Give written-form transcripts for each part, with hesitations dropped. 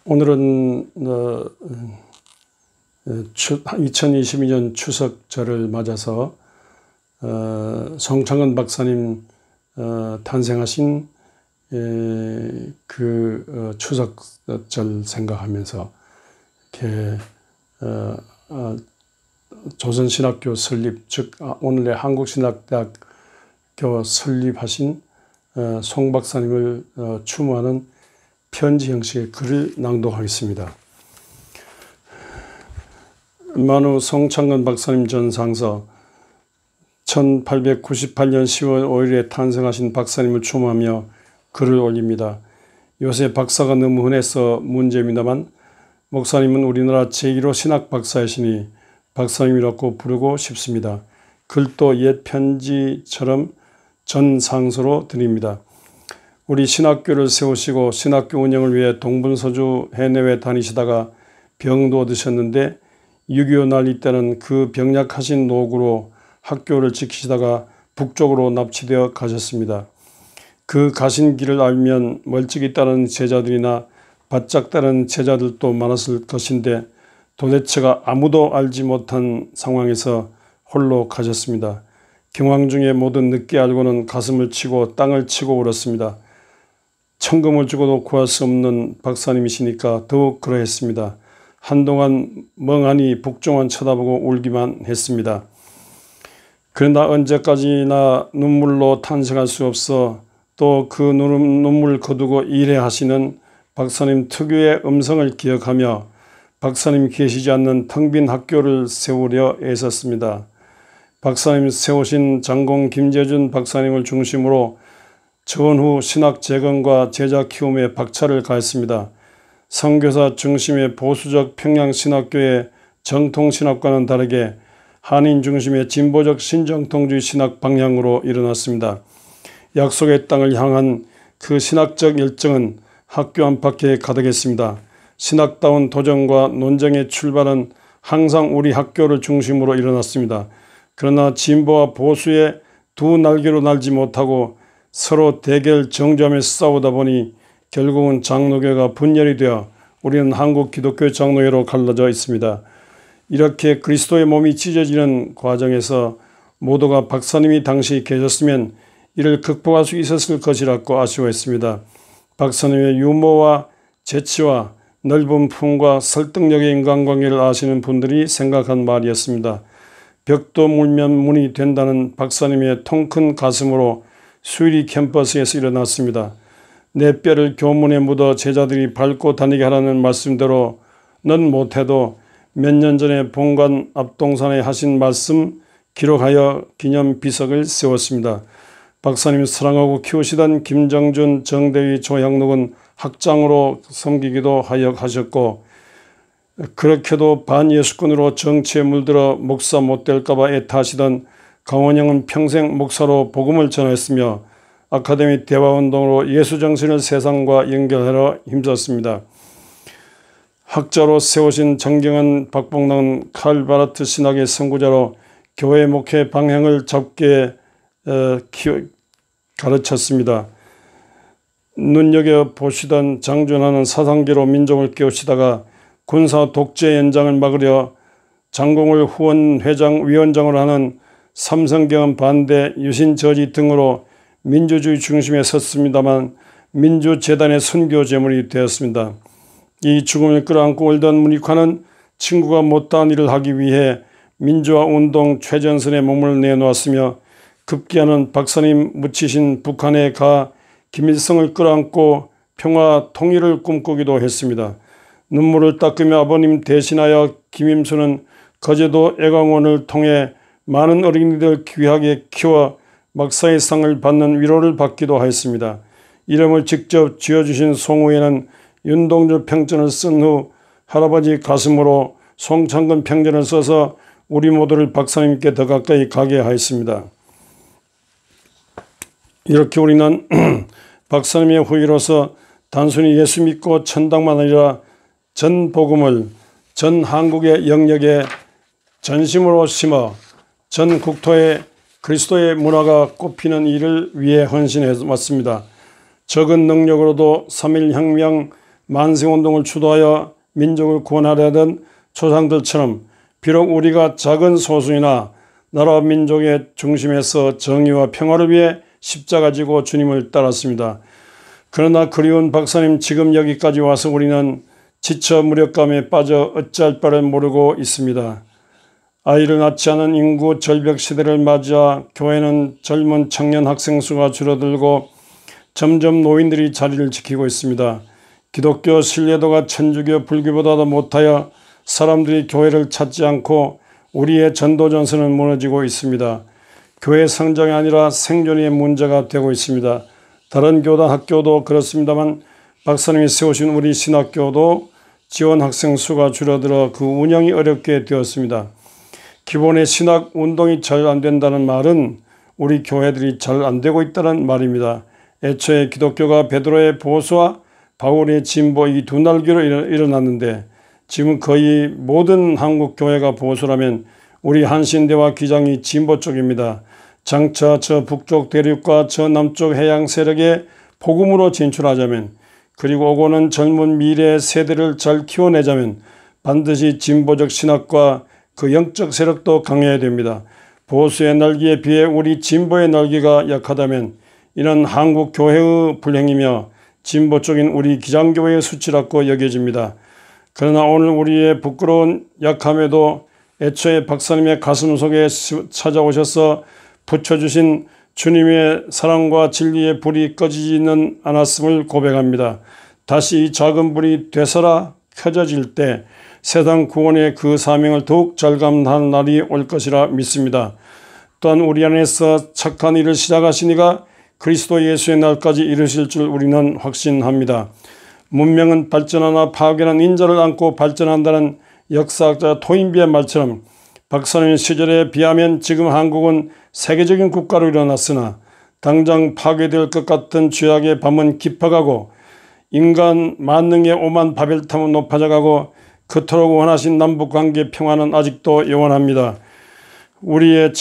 오늘은 2022년 추석절을 맞아서 송창근 박사님 탄생하신 그 추석절 생각하면서 이렇게 조선신학교 설립, 즉 오늘의 한국신학대학교 설립하신 송 박사님을 추모하는 편지 형식의 글을 낭독하겠습니다. 만우 송창근 박사님 전상서. 1898년 10월 5일에 탄생하신 박사님을 추모하며 글을 올립니다. 요새 박사가 너무 흔해서 문제입니다만 목사님은 우리나라 제1호 신학 박사이시니 박사님이라고 부르고 싶습니다. 글도 옛 편지처럼 전상서로 드립니다. 우리 신학교를 세우시고 신학교 운영을 위해 동분서주 해내외 다니시다가 병도 드셨는데 6.25 난리 때는 그 병약하신 노구로 학교를 지키시다가 북쪽으로 납치되어 가셨습니다. 그 가신 길을 알면 멀찍이 따르는 제자들이나 바짝 따르는 제자들도 많았을 것인데 도대체가 아무도 알지 못한 상황에서 홀로 가셨습니다. 경황 중에 모두 늦게 알고는 가슴을 치고 땅을 치고 울었습니다. 천금을 주고도 구할 수 없는 박사님이시니까 더욱 그러했습니다. 한동안 멍하니 북쪽만 쳐다보고 울기만 했습니다. 그러나 언제까지나 눈물로 탄생할 수 없어 또 그 눈물 거두고 일해하시는 박사님 특유의 음성을 기억하며 박사님 계시지 않는 텅 빈 학교를 세우려 애썼습니다. 박사님 세우신 장공 김재준 박사님을 중심으로 전후 신학 재건과 제자 키움에 박차를 가했습니다. 선교사 중심의 보수적 평양신학교의 정통신학과는 다르게 한인 중심의 진보적 신정통주의 신학 방향으로 일어났습니다. 약속의 땅을 향한 그 신학적 열정은 학교 안팎에 가득했습니다. 신학다운 도전과 논쟁의 출발은 항상 우리 학교를 중심으로 일어났습니다. 그러나 진보와 보수의 두 날개로 날지 못하고 서로 대결 정점에 싸우다 보니 결국은 장로교가 분열이 되어 우리는 한국 기독교 장로교로 갈라져 있습니다. 이렇게 그리스도의 몸이 찢어지는 과정에서 모두가 박사님이 당시 계셨으면 이를 극복할 수 있었을 것이라고 아쉬워했습니다. 박사님의 유머와 재치와 넓은 품과 설득력의 인간관계를 아시는 분들이 생각한 말이었습니다. 벽도 물면 문이 된다는 박사님의 통큰 가슴으로 수일이 캠퍼스에서 일어났습니다. 내 뼈를 교문에 묻어 제자들이 밟고 다니게 하라는 말씀대로 넌 못해도 몇 년 전에 본관 앞동산에 하신 말씀 기록하여 기념 비석을 세웠습니다. 박사님 사랑하고 키우시던 김정준, 정대위, 조향록은 학장으로 섬기기도 하셨고 그렇게도 반예수꾼으로 정치에 물들어 목사 못될까봐 애타하시던 강원영은 평생 목사로 복음을 전했으며 아카데미 대화운동으로 예수정신을 세상과 연결하러 힘썼습니다. 학자로 세우신 정경은, 박봉랑은 칼바르트 신학의 선구자로 교회 목회 방향을 잡게 가르쳤습니다. 눈여겨보시던 장준하는 사상계로 민족을 깨우치다가 군사 독재 연장을 막으려 장공을 후원 회장 위원장으로 하는 삼성경은 반대, 유신저지 등으로 민주주의 중심에 섰습니다만 민주재단의 선교 제물이 되었습니다. 이 죽음을 끌어안고 울던 문익환은 친구가 못다한 일을 하기 위해 민주화운동 최전선에 몸을 내놓았으며 급기야는 박사님 묻히신 북한에 가 김일성을 끌어안고 평화 통일을 꿈꾸기도 했습니다. 눈물을 닦으며 아버님 대신하여 김임수는 거제도 애강원을 통해 많은 어린이들 귀하게 키워 박사의 상을 받는 위로를 받기도 하였습니다. 이름을 직접 지어주신 송후에는 윤동주 평전을 쓴 후 할아버지 가슴으로 송창근 평전을 써서 우리 모두를 박사님께 더 가까이 가게 하였습니다. 이렇게 우리는 박사님의 후예로서 단순히 예수 믿고 천당만 아니라 전 복음을 전 한국의 영역에 전심으로 심어 전 국토에 그리스도의 문화가 꽃피는 일을 위해 헌신해 왔습니다. 적은 능력으로도 3.1혁명 만세운동을 주도하여 민족을 구원하려던 조상들처럼 비록 우리가 작은 소수이나 나라 민족의 중심에서 정의와 평화를 위해 십자가 지고 주님을 따랐습니다. 그러나 그리운 박사님, 지금 여기까지 와서 우리는 지쳐 무력감에 빠져 어찌할 바를 모르고 있습니다. 아이를 낳지 않은 인구 절벽 시대를 맞아 교회는 젊은 청년 학생 수가 줄어들고 점점 노인들이 자리를 지키고 있습니다. 기독교 신뢰도가 천주교 불교보다도 못하여 사람들이 교회를 찾지 않고 우리의 전도 전선은 무너지고 있습니다. 교회 성장이 아니라 생존의 문제가 되고 있습니다. 다른 교단 학교도 그렇습니다만 박사님이 세우신 우리 신학교도 지원 학생 수가 줄어들어 그 운영이 어렵게 되었습니다. 기본의 신학 운동이 잘 안 된다는 말은 우리 교회들이 잘 안 되고 있다는 말입니다. 애초에 기독교가 베드로의 보수와 바울의 진보 이 두 날개로 일어났는데 지금 거의 모든 한국 교회가 보수라면 우리 한신대와 기장이 진보 쪽입니다. 장차 저 북쪽 대륙과 저 남쪽 해양 세력에 복음으로 진출하자면, 그리고 오고는 젊은 미래 세대를 잘 키워내자면 반드시 진보적 신학과 그 영적 세력도 강해야 됩니다. 보수의 날개에 비해 우리 진보의 날개가 약하다면 이는 한국 교회의 불행이며 진보 쪽인 우리 기장교회의 수치라고 여겨집니다. 그러나 오늘 우리의 부끄러운 약함에도 애초에 박사님의 가슴 속에 찾아오셔서 붙여주신 주님의 사랑과 진리의 불이 꺼지지는 않았음을 고백합니다. 다시 이 작은 불이 되살아 켜져질 때 세상 구원의 그 사명을 더욱 절감하는 날이 올 것이라 믿습니다. 또한 우리 안에서 착한 일을 시작하신 이가 그리스도 예수의 날까지 이르실 줄 우리는 확신합니다. 문명은 발전하나 파괴는 인자를 안고 발전한다는 역사학자 토인비의 말처럼 박사님 시절에 비하면 지금 한국은 세계적인 국가로 일어났으나 당장 파괴될 것 같은 죄악의 밤은 깊어가고 인간 만능의 오만 바벨탑은 높아져가고 그토록 원하신 남북관계 평화는 아직도 영원합니다. 우리의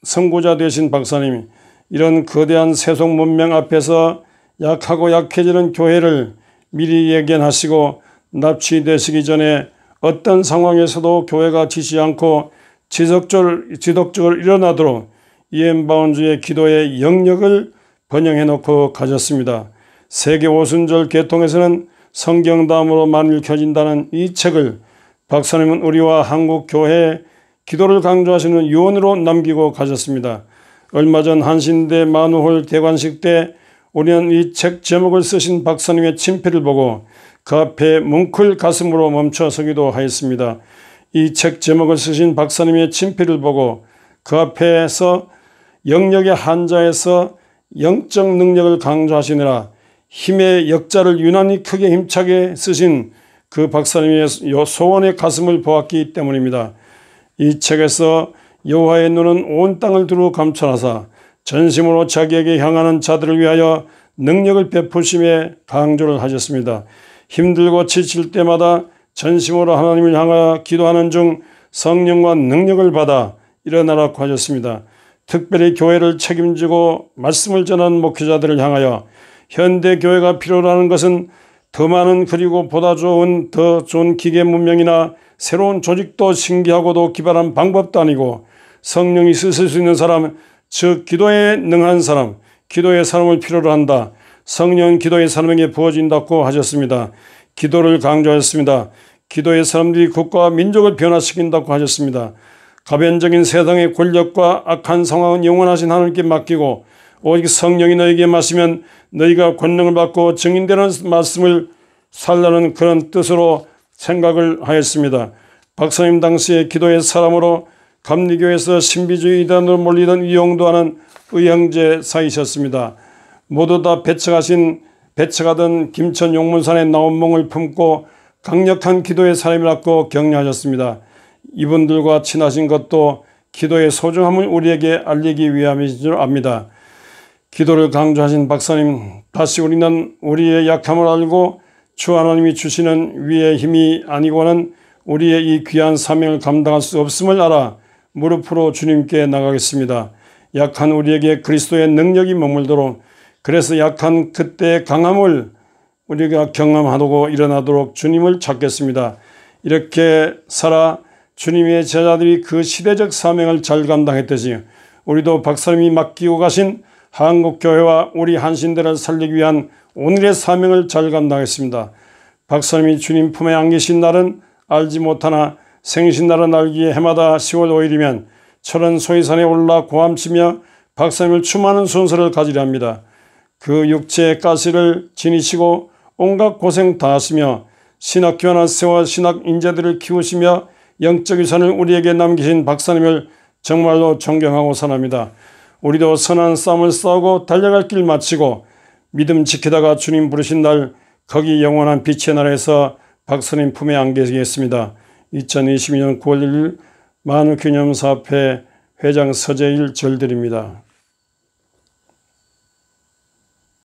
선구자 되신 박사님이 이런 거대한 세속 문명 앞에서 약하고 약해지는 교회를 미리 예견하시고 납치되시기 전에 어떤 상황에서도 교회가 지지 않고 지속적으로 일어나도록 이엠바운즈의 기도의 영역을 번영해 놓고 가졌습니다. 세계 오순절 개통에서는 성경 다음으로 만일 켜진다는 이 책을 박사님은 우리와 한국 교회의 기도를 강조하시는 유언으로 남기고 가셨습니다. 얼마 전 한신대 만우홀 대관식 때 우리는 이 책 제목을 쓰신 박사님의 친필을 보고 그 앞에 뭉클 가슴으로 멈춰 서기도 하였습니다. 이 책 제목을 쓰신 박사님의 친필을 보고 그 앞에서 영역의 한자에서 영적 능력을 강조하시느라 힘의 역자를 유난히 크게 힘차게 쓰신 그 박사님의 소원의 가슴을 보았기 때문입니다. 이 책에서 여호와의 눈은 온 땅을 두루 감찰하사 전심으로 자기에게 향하는 자들을 위하여 능력을 베푸심에 강조를 하셨습니다. 힘들고 지칠 때마다 전심으로 하나님을 향하여 기도하는 중 성령과 능력을 받아 일어나라고 하셨습니다. 특별히 교회를 책임지고 말씀을 전하는 목회자들을 향하여 현대 교회가 필요로 하는 것은 더 많은 그리고 보다 더 좋은 기계 문명이나 새로운 조직도 신기하고도 기발한 방법도 아니고 성령이 쓰실 수 있는 사람, 즉 기도에 능한 사람, 기도의 사람을 필요로 한다. 성령 기도의 사람에게 부어진다고 하셨습니다. 기도를 강조하셨습니다. 기도의 사람들이 국가와 민족을 변화시킨다고 하셨습니다. 가변적인 세상의 권력과 악한 상황은 영원하신 하나님께 맡기고 오직 성령이 너에게 마시면 너희가 권능을 받고 증인되는 말씀을 살라는 그런 뜻으로 생각을 하였습니다. 박사님 당시에 기도의 사람으로 감리교에서 신비주의 이단으로 몰리던 이용도하는 의형제사이셨습니다. 모두 다 배척하던 김천 용문산의 나온몽을 품고 강력한 기도의 사람이라고 격려하셨습니다. 이분들과 친하신 것도 기도의 소중함을 우리에게 알리기 위함인 줄 압니다. 기도를 강조하신 박사님, 다시 우리는 우리의 약함을 알고 주 하나님이 주시는 위의 힘이 아니고는 우리의 이 귀한 사명을 감당할 수 없음을 알아 무릎으로 주님께 나가겠습니다. 약한 우리에게 그리스도의 능력이 머물도록, 그래서 약한 그때의 강함을 우리가 경험하고 일어나도록 주님을 찾겠습니다. 이렇게 살아 주님의 제자들이 그 시대적 사명을 잘 감당했듯이 우리도 박사님이 맡기고 가신 한국교회와 우리 한신대를 살리기 위한 오늘의 사명을 잘 감당했습니다. 박사님이 주님 품에 안기신 날은 알지 못하나 생신날은 알기에 해마다 10월 5일이면 철원 소이산에 올라 고함치며 박사님을 추모하는 순서를 가지려 합니다. 그 육체의 가시를 지니시고 온갖 고생 다 하시며 신학교나 세워 신학 인재들을 키우시며 영적 유산을 우리에게 남기신 박사님을 정말로 존경하고 사랑합니다. 우리도 선한 싸움을 싸우고 달려갈 길 마치고 믿음 지키다가 주님 부르신 날 거기 영원한 빛의 나라에서 박사님 품에 안기겠습니다. 2022년 9월 1일 만우기념사업회 회장 서재일 절드립니다.